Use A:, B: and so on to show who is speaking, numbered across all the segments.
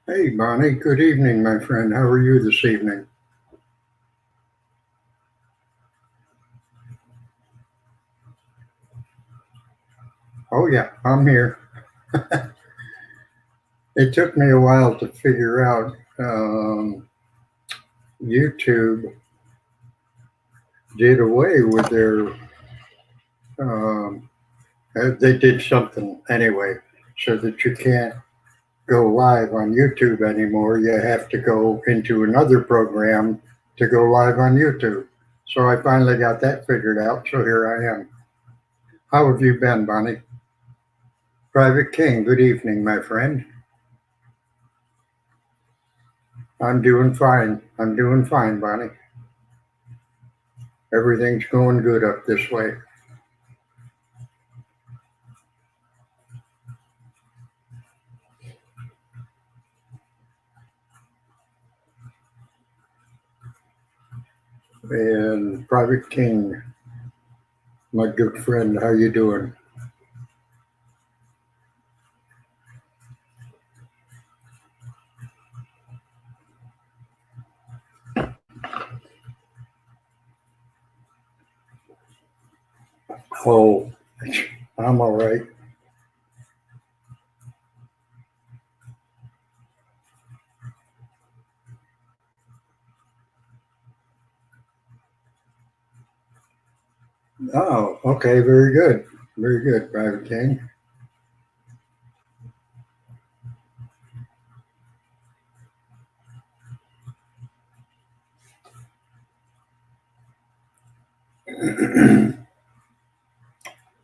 A: Hey, Bonnie. Good evening, my friend. How are you this evening? Oh, yeah, I'm here. It took me a while to figure out YouTube did away with their, um, they did something anyway, so that you can't go live on YouTube anymore. You have to go into another program to go live on YouTube. So I finally got that figured out. So here I am. How have you been, Bonnie? Private King, good evening, my friend. I'm doing fine. I'm doing fine, Bonnie. Everything's going good up this way. And Private King, my good friend, how you doing? Oh, I'm all right. Oh, okay, very good. Very good, Private King.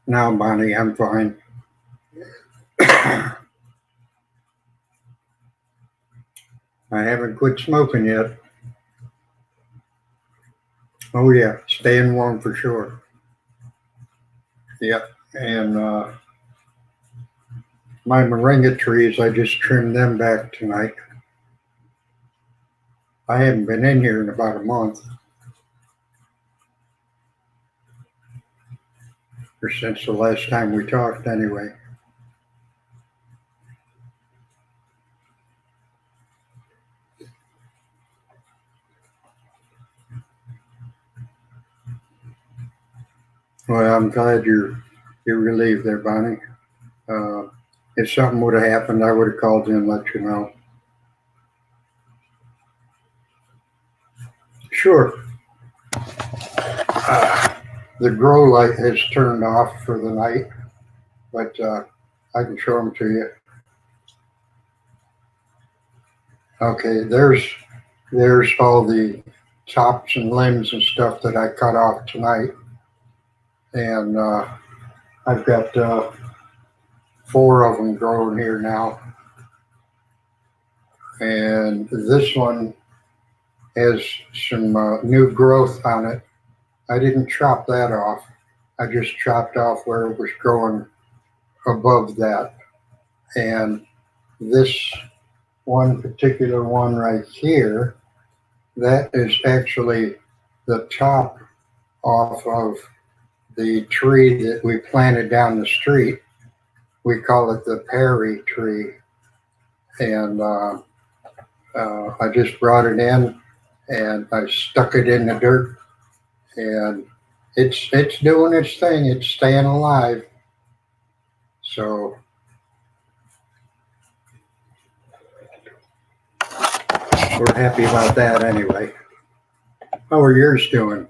A: Now, Bonnie, I'm fine. I haven't quit smoking yet. Oh, yeah, staying warm for sure. Yep. And my moringa trees, I just trimmed them back tonight. I haven't been in here in about a month, or since the last time we talked, anyway. Well, I'm glad you're relieved there, Bonnie. Uh, if something would have happened, I would have called you and let you know. Sure. The grow light has turned off for the night, but I can show them to you. Okay, there's all the tops and limbs and stuff that I cut off tonight, and I've got four of them growing here now, and this one has some new growth on it. I didn't chop that off. I just chopped off where it was growing above that. And this one particular one right here, that is actually the top off of the tree that we planted down the street. We call it the Perry tree. And I just brought it in and I stuck it in the dirt, and it's doing its thing. It's staying alive. So we're happy about that anyway. How are yours doing?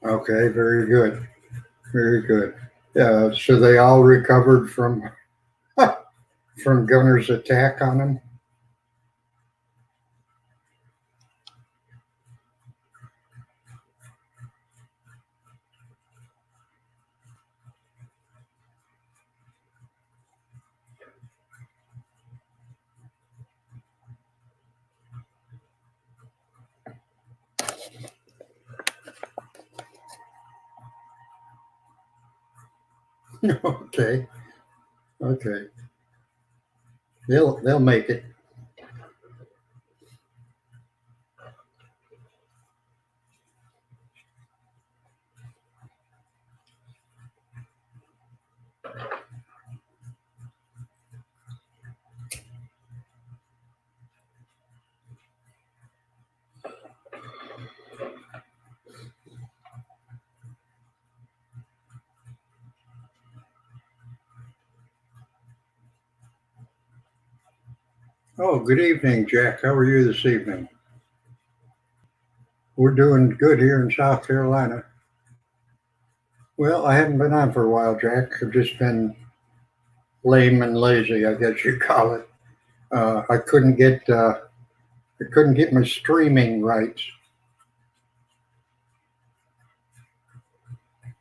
A: Okay, very good. Very good. So they all recovered from from Gunner's attack on them. Okay. Okay. They'll make it. Oh, good evening, Jack. How are you this evening? We're doing good here in South Carolina. Well, I haven't been on for a while, Jack. I've just been lame and lazy, I guess you call it. I couldn't get my streaming rights.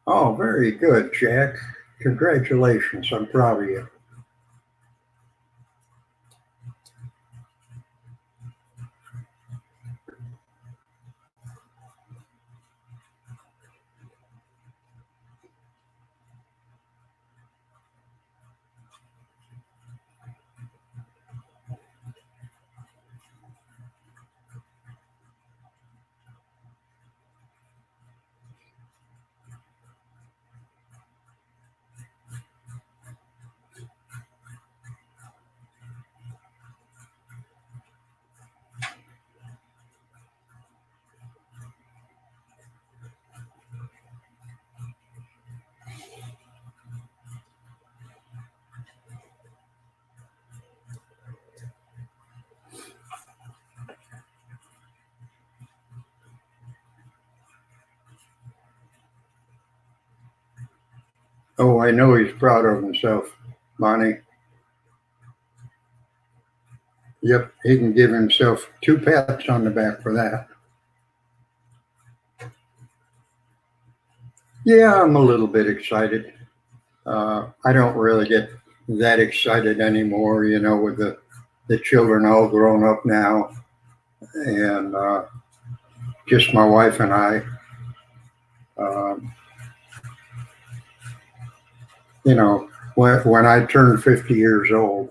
A: Oh, very good, Jack. Congratulations. I'm proud of you. Oh, I know he's proud of himself, Bonnie. Yep, he can give himself two pats on the back for that. Yeah, I'm a little bit excited. I don't really get that excited anymore, with the children all grown up now, and just my wife and I. Um, when I turned 50 years old,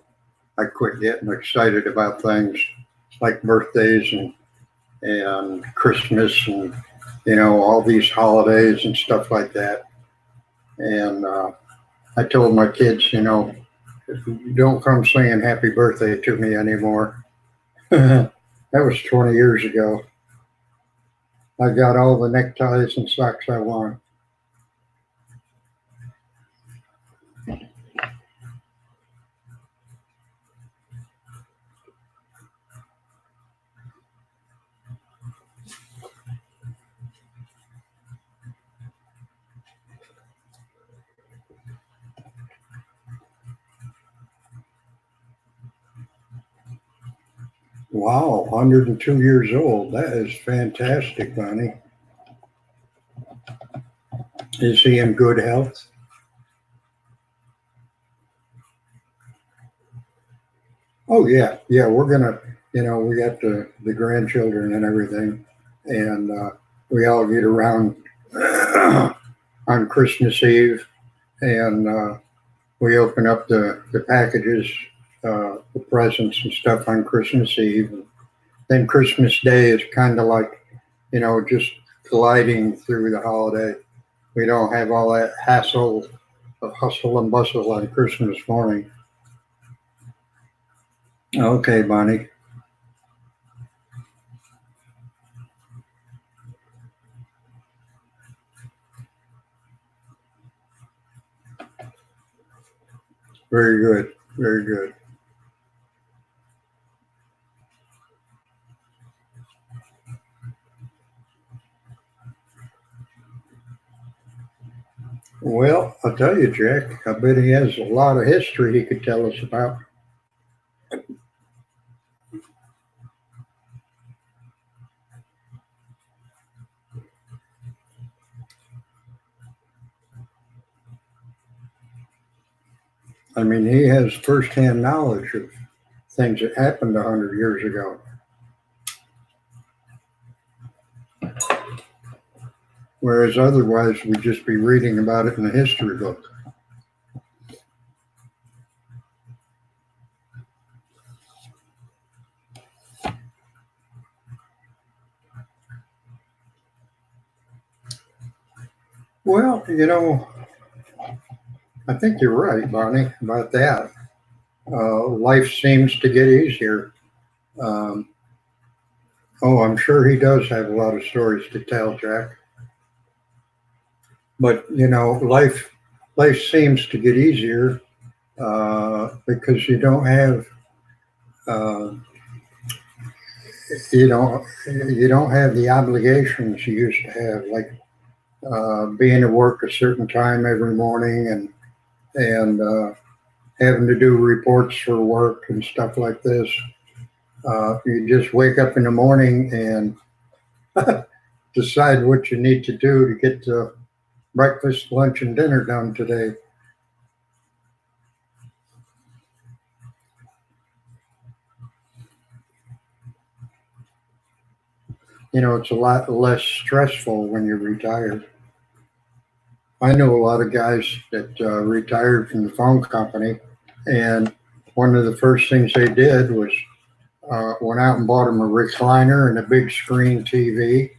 A: I quit getting excited about things like birthdays and Christmas and all these holidays and stuff like that. And I told my kids, don't come saying happy birthday to me anymore. That was 20 years ago. I got all the neckties and socks I want. Wow, 102 years old. That is fantastic, Bonnie. Is he in good health? Oh yeah, yeah. We're gonna, we got the grandchildren and everything, and we all get around on Christmas Eve, and we open up the packages, the presents and stuff on Christmas Eve. Then Christmas Day is kind of like, just gliding through the holiday. We don't have all that hassle, of hustle and bustle on Christmas morning. Okay, Bonnie. Very good. Very good. Well, I'll tell you, Jack, I bet he has a lot of history he could tell us about. I mean, he has firsthand knowledge of things that happened 100 years ago. Whereas otherwise, we'd just be reading about it in a history book. Well, I think you're right, Bonnie, about that. Life seems to get easier. Um, oh, I'm sure he does have a lot of stories to tell, Jack. But life seems to get easier because uh, you don't have the obligations you used to have, like being at work a certain time every morning and having to do reports for work and stuff like this. You just wake up in the morning and decide what you need to do to get to breakfast, lunch, and dinner done today. It's a lot less stressful when you're retired. I know a lot of guys that retired from the phone company, and one of the first things they did was went out and bought them a recliner and a big screen TV,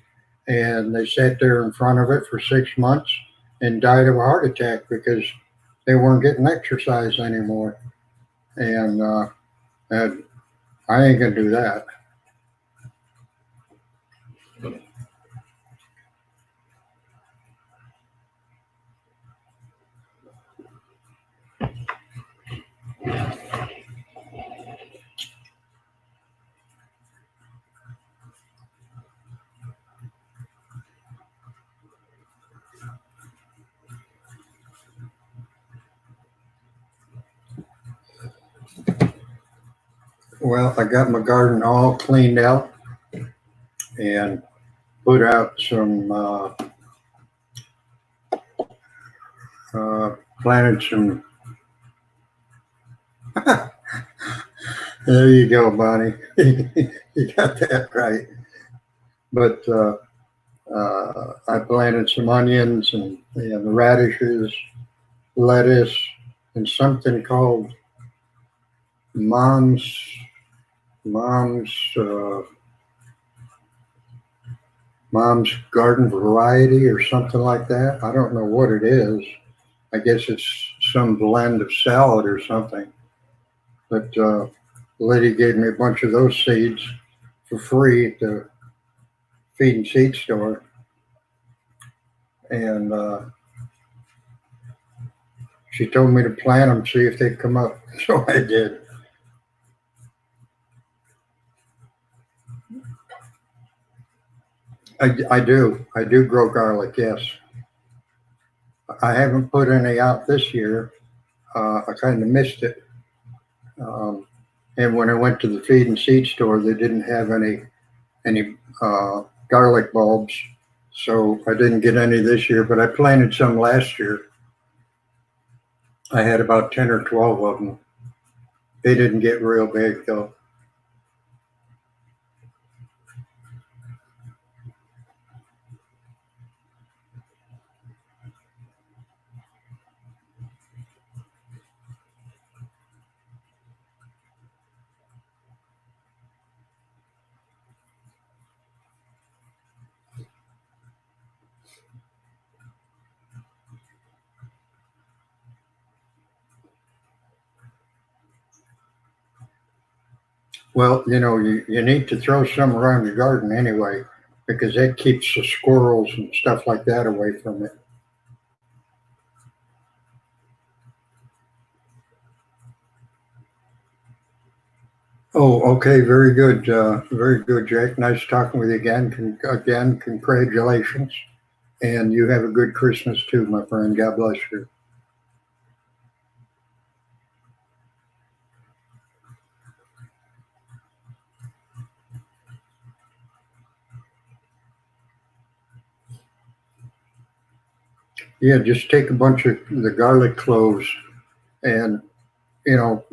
A: and they sat there in front of it for 6 months and died of a heart attack because they weren't getting exercise anymore. And I ain't gonna do that. Well, I got my garden all cleaned out and put out uh, planted some. There you go, Bonnie. You got that right. But I planted some onions and radishes, lettuce, and something called mom's mom's uh, mom's garden variety or something like that. I don't know what it is. I guess it's some blend of salad or something. But the lady gave me a bunch of those seeds for free at the feed and seed store, and she told me to plant them, see if they'd come up. So I did. I do. I do grow garlic, yes. I haven't put any out this year. I kind of missed it. Um, and when I went to the feed and seed store, they didn't have any garlic bulbs, so I didn't get any this year. But I planted some last year. I had about 10 or 12 of them. They didn't get real big though. Well, you need to throw some around your garden anyway, because that keeps the squirrels and stuff like that away from it. Oh, okay, very good, Jack. Nice talking with you again. Again, congratulations, and you have a good Christmas too, my friend. God bless you. Yeah, just take a bunch of the garlic cloves and you know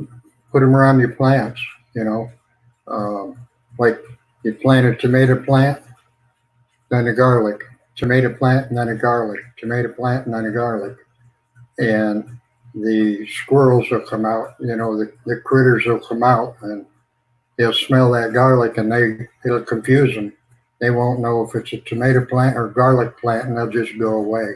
A: put them around your plants. You know, um, like you plant a tomato plant, then a garlic, tomato plant, and then a garlic, tomato plant, and then a garlic, and the squirrels will come out. The critters will come out and they'll smell that garlic and it'll confuse them. They won't know if it's a tomato plant or garlic plant, and they'll just go away.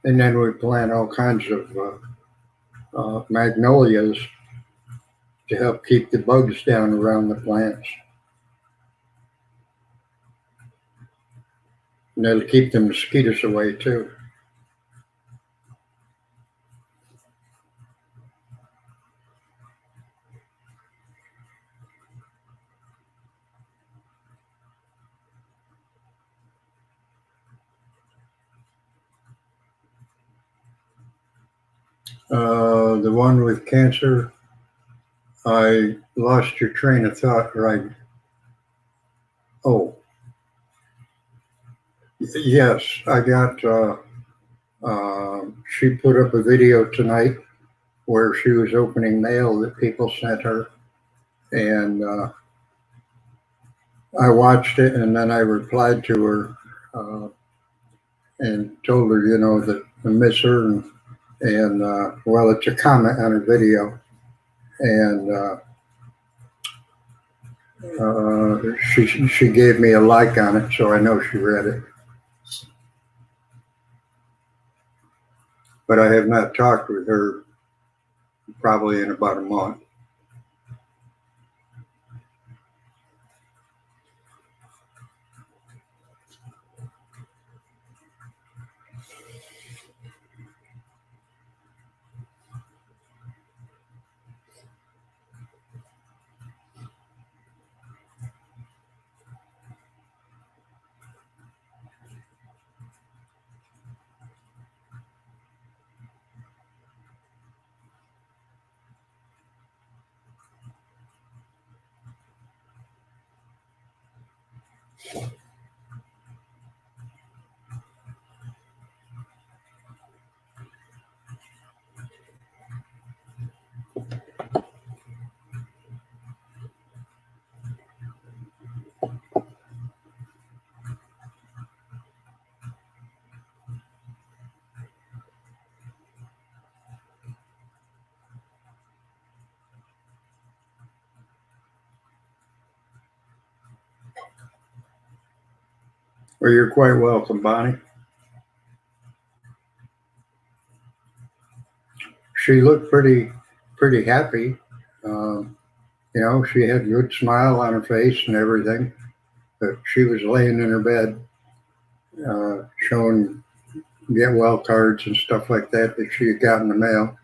A: And then we plant all kinds of magnolias to help keep the bugs down around the plants. And that'll keep the mosquitoes away too. The one with cancer, I lost your train of thought, right? Oh, yes, I got, she put up a video tonight where she was opening mail that people sent her. And I watched it and then I replied to her and told her, you know, that I miss her. And well, it's a comment on her video. And she gave me a like on it, so I know she read it. But I have not talked with her probably in about a month. Well, you're quite welcome, Bonnie. She looked pretty happy. You know, she had a good smile on her face and everything. But she was laying in her bed, showing get well cards and stuff like that that she had got in the mail.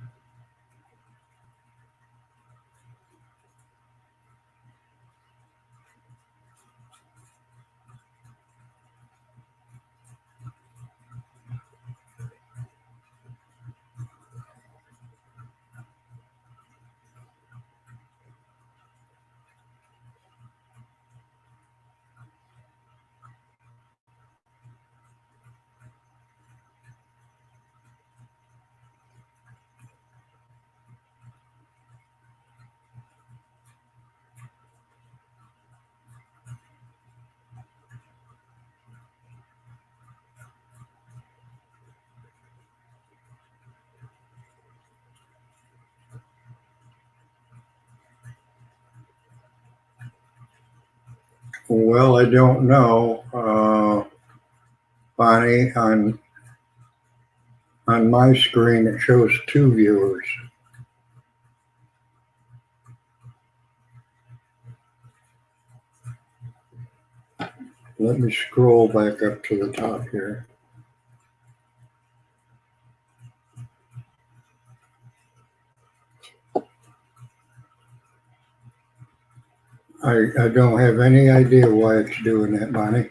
A: Well, I don't know, Bonnie. On my screen, it shows 2 viewers. Let me scroll back up to the top here. I don't have any idea why it's doing that, Bonnie.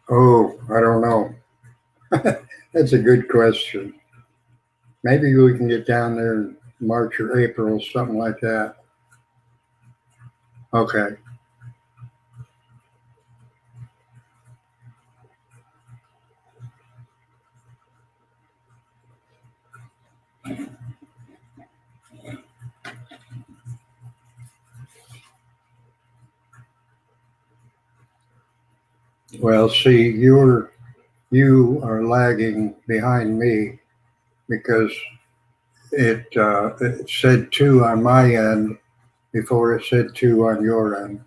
A: Oh, I don't know. That's a good question. Maybe we can get down there in March or April, something like that. Okay. Well, see, you are lagging behind me because it said two on my end before it said two on your end.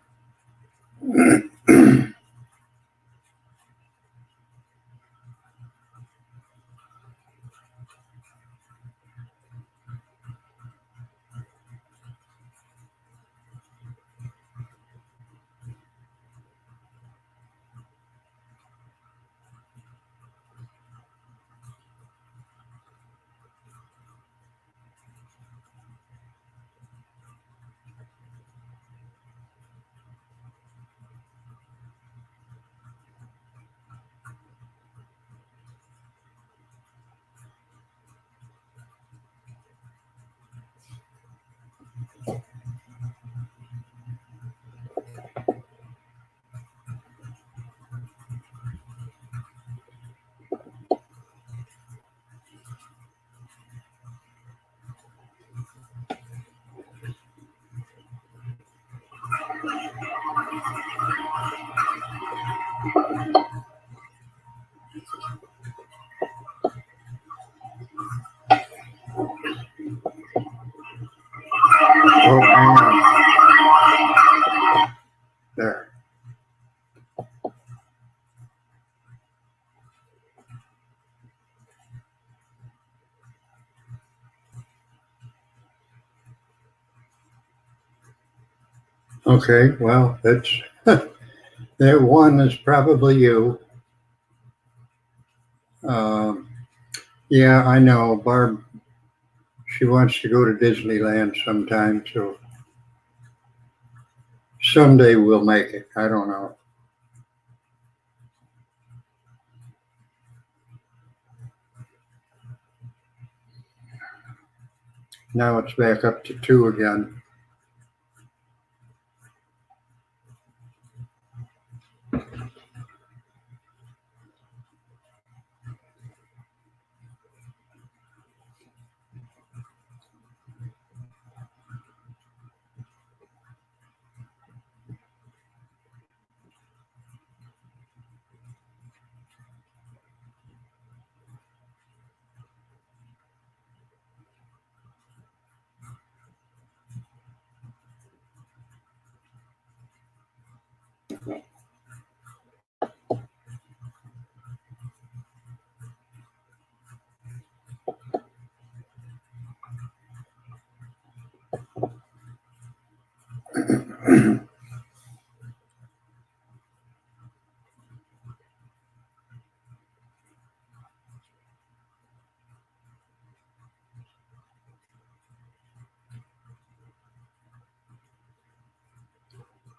A: Oh, hang on. There. Okay, well, that's that one is probably you. Um, yeah, I know. Barb, she wants to go to Disneyland sometime, so someday we'll make it. I don't know. Now it's back up to two again.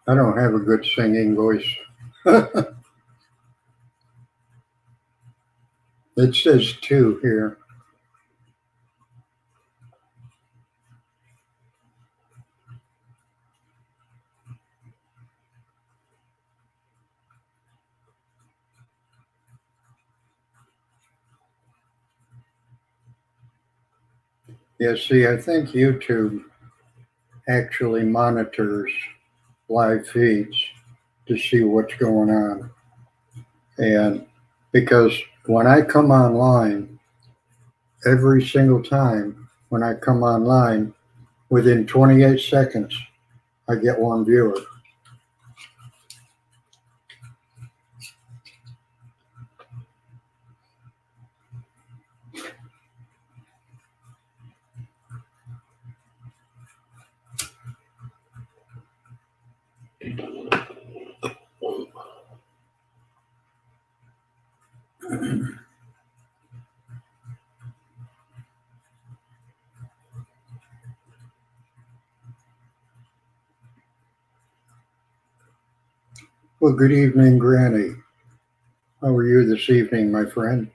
A: I don't have a good singing voice. It says two here. Yeah, see, I think YouTube actually monitors live feeds to see what's going on. And because when I come online, every single time when I come online, within 28 seconds, I get one viewer. Well, good evening, Granny. How are you this evening, my friend?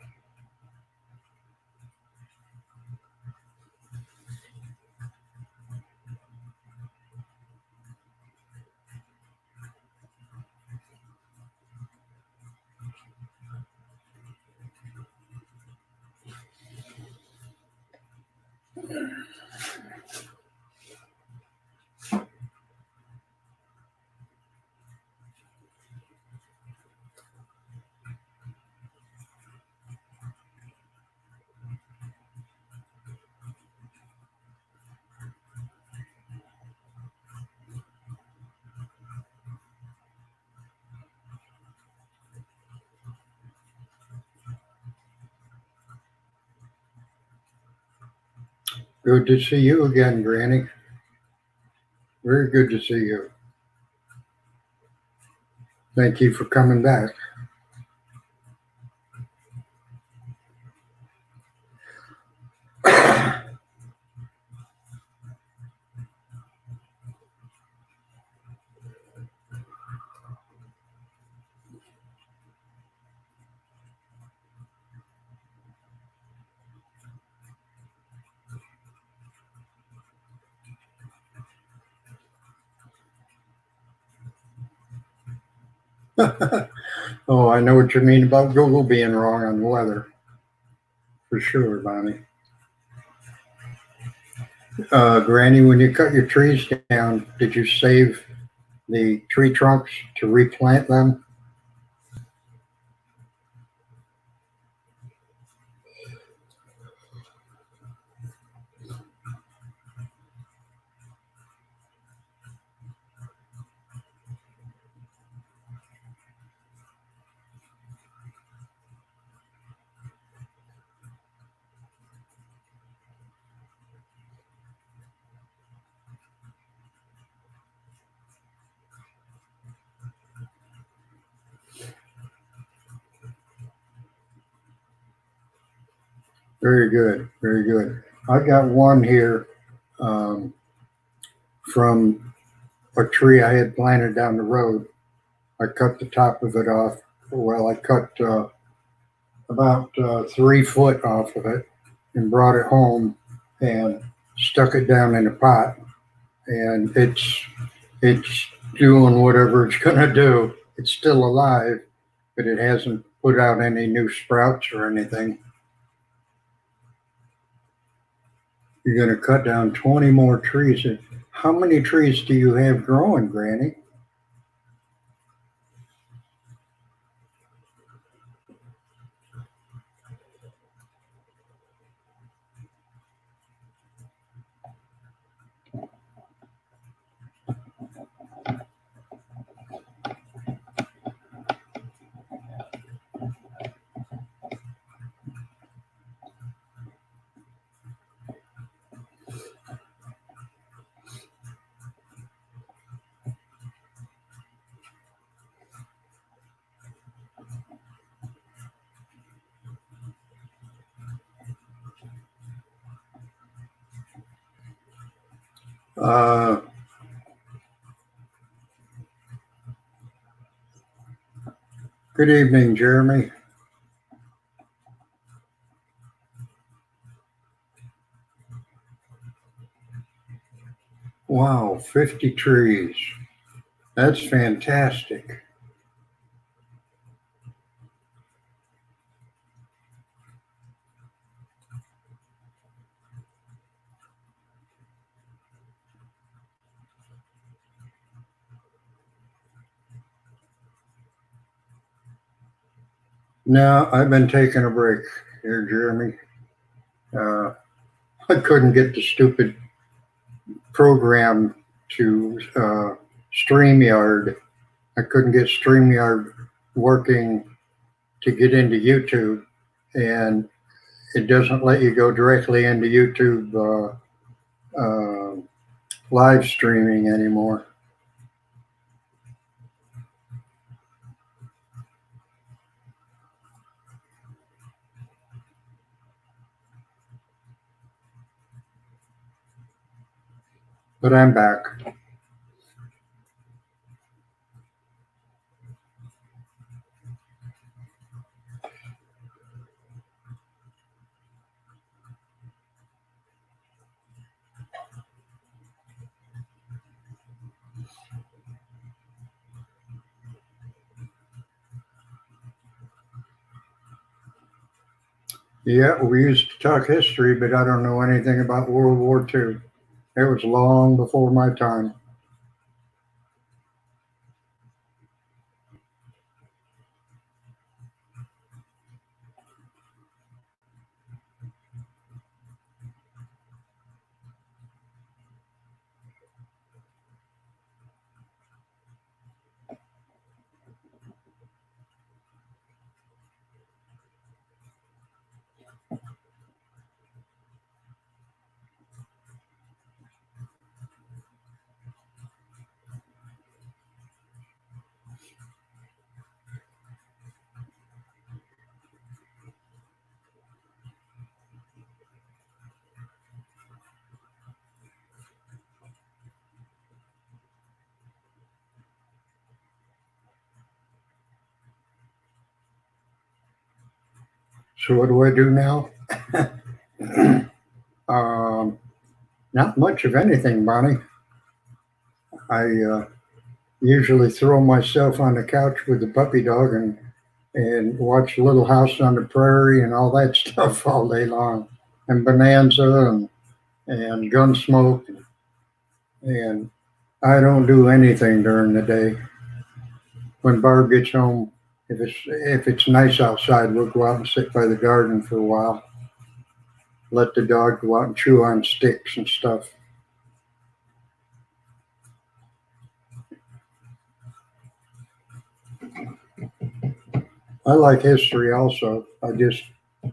A: Good to see you again, Granny. Very good to see you. Thank you for coming back. Oh, I know what you mean about Google being wrong on the weather. For sure, Bonnie. Granny, when you cut your trees down, did you save the tree trunks to replant them? Very good, very good. I got one here um, from a tree I had planted down the road. I cut the top of it off. Well, I cut about 3 foot off of it and brought it home and stuck it down in a pot. And it's doing whatever it's going to do. It's still alive, but it hasn't put out any new sprouts or anything. You're going to cut down 20 more trees. How many trees do you have growing, Granny? Uh, Good evening, Jeremy. Wow, 50 trees. That's fantastic. Now, I've been taking a break here, Jeremy. Uh, I couldn't get the stupid program to StreamYard. I couldn't get StreamYard working to get into YouTube, and it doesn't let you go directly into YouTube live streaming anymore. But I'm back. Yeah, we used to talk history, but I don't know anything about World War II. It was long before my time. So what do I do now? um, Not much of anything, Bonnie. I usually throw myself on the couch with the puppy dog and watch Little House on the Prairie and all that stuff all day long, and Bonanza and Gunsmoke, and I don't do anything during the day. When Barb gets home, if it's nice outside, we'll go out and sit by the garden for a while. Let the dog go out and chew on sticks and stuff. I like history also. I just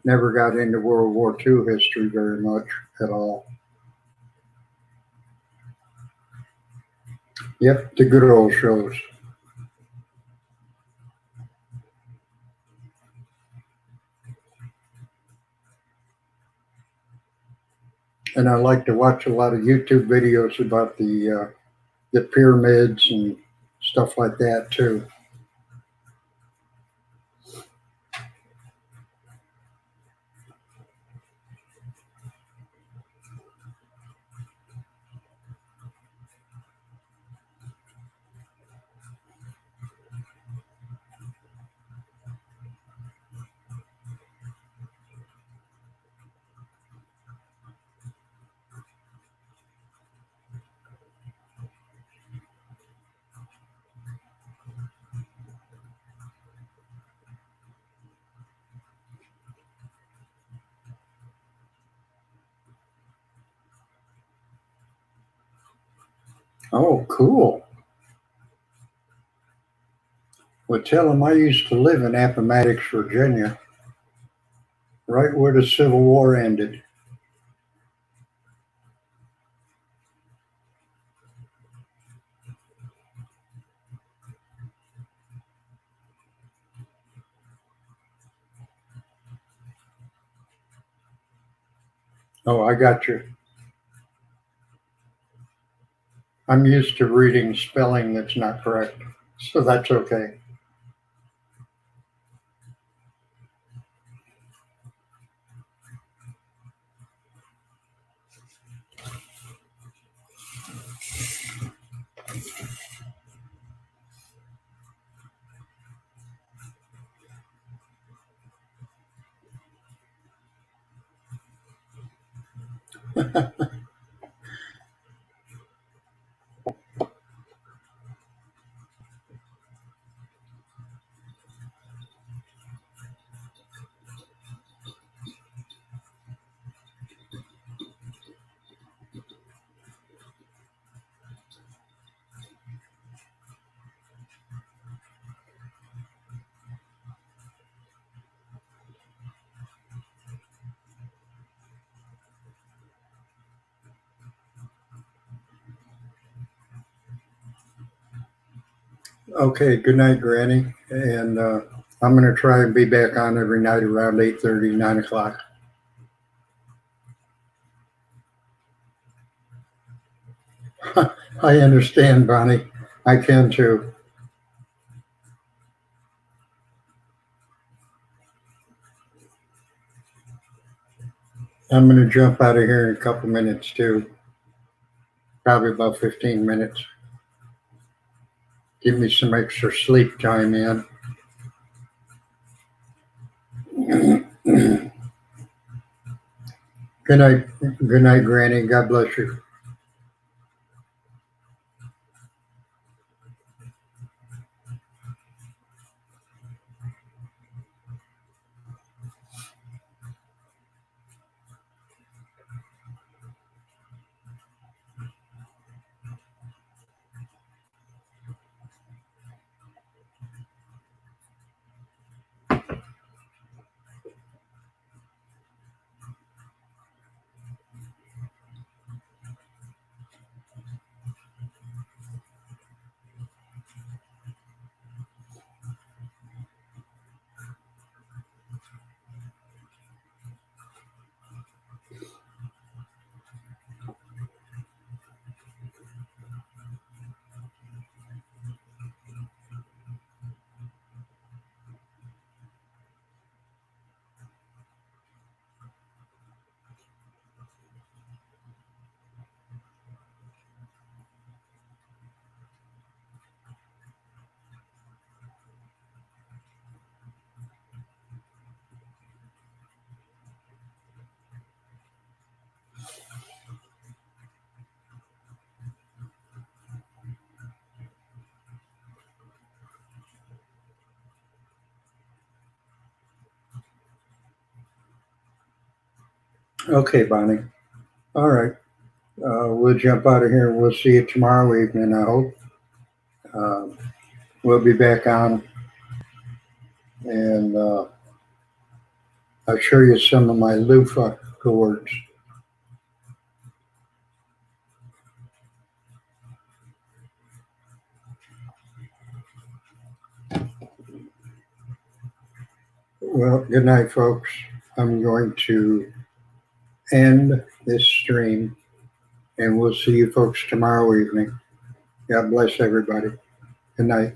A: never got into World War II history very much at all. Yep, the good old shows. And I like to watch a lot of YouTube videos about the pyramids and stuff like that too. Oh, cool. Well, tell them I used to live in Appomattox, Virginia, right where the Civil War ended. Oh, I got you. I'm used to reading spelling that's not correct, so that's okay. Okay, good night, Granny. And I'm going to try and be back on every night around 8:30, 9 o'clock. I understand, Bonnie. I can too. I'm going to jump out of here in a couple minutes too, probably about 15 minutes. Give me some extra sleep time in. Good night, Granny. God bless you. Okay, Bonnie. All right. We'll jump out of here. We'll see you tomorrow evening, I hope. We'll be back on, and I'll show you some of my loofah gourds. Well, good night, folks. I'm going to end this stream, and we'll see you folks tomorrow evening. God bless everybody. Good night.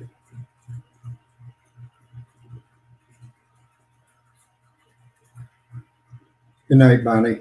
A: Good night, Bonnie.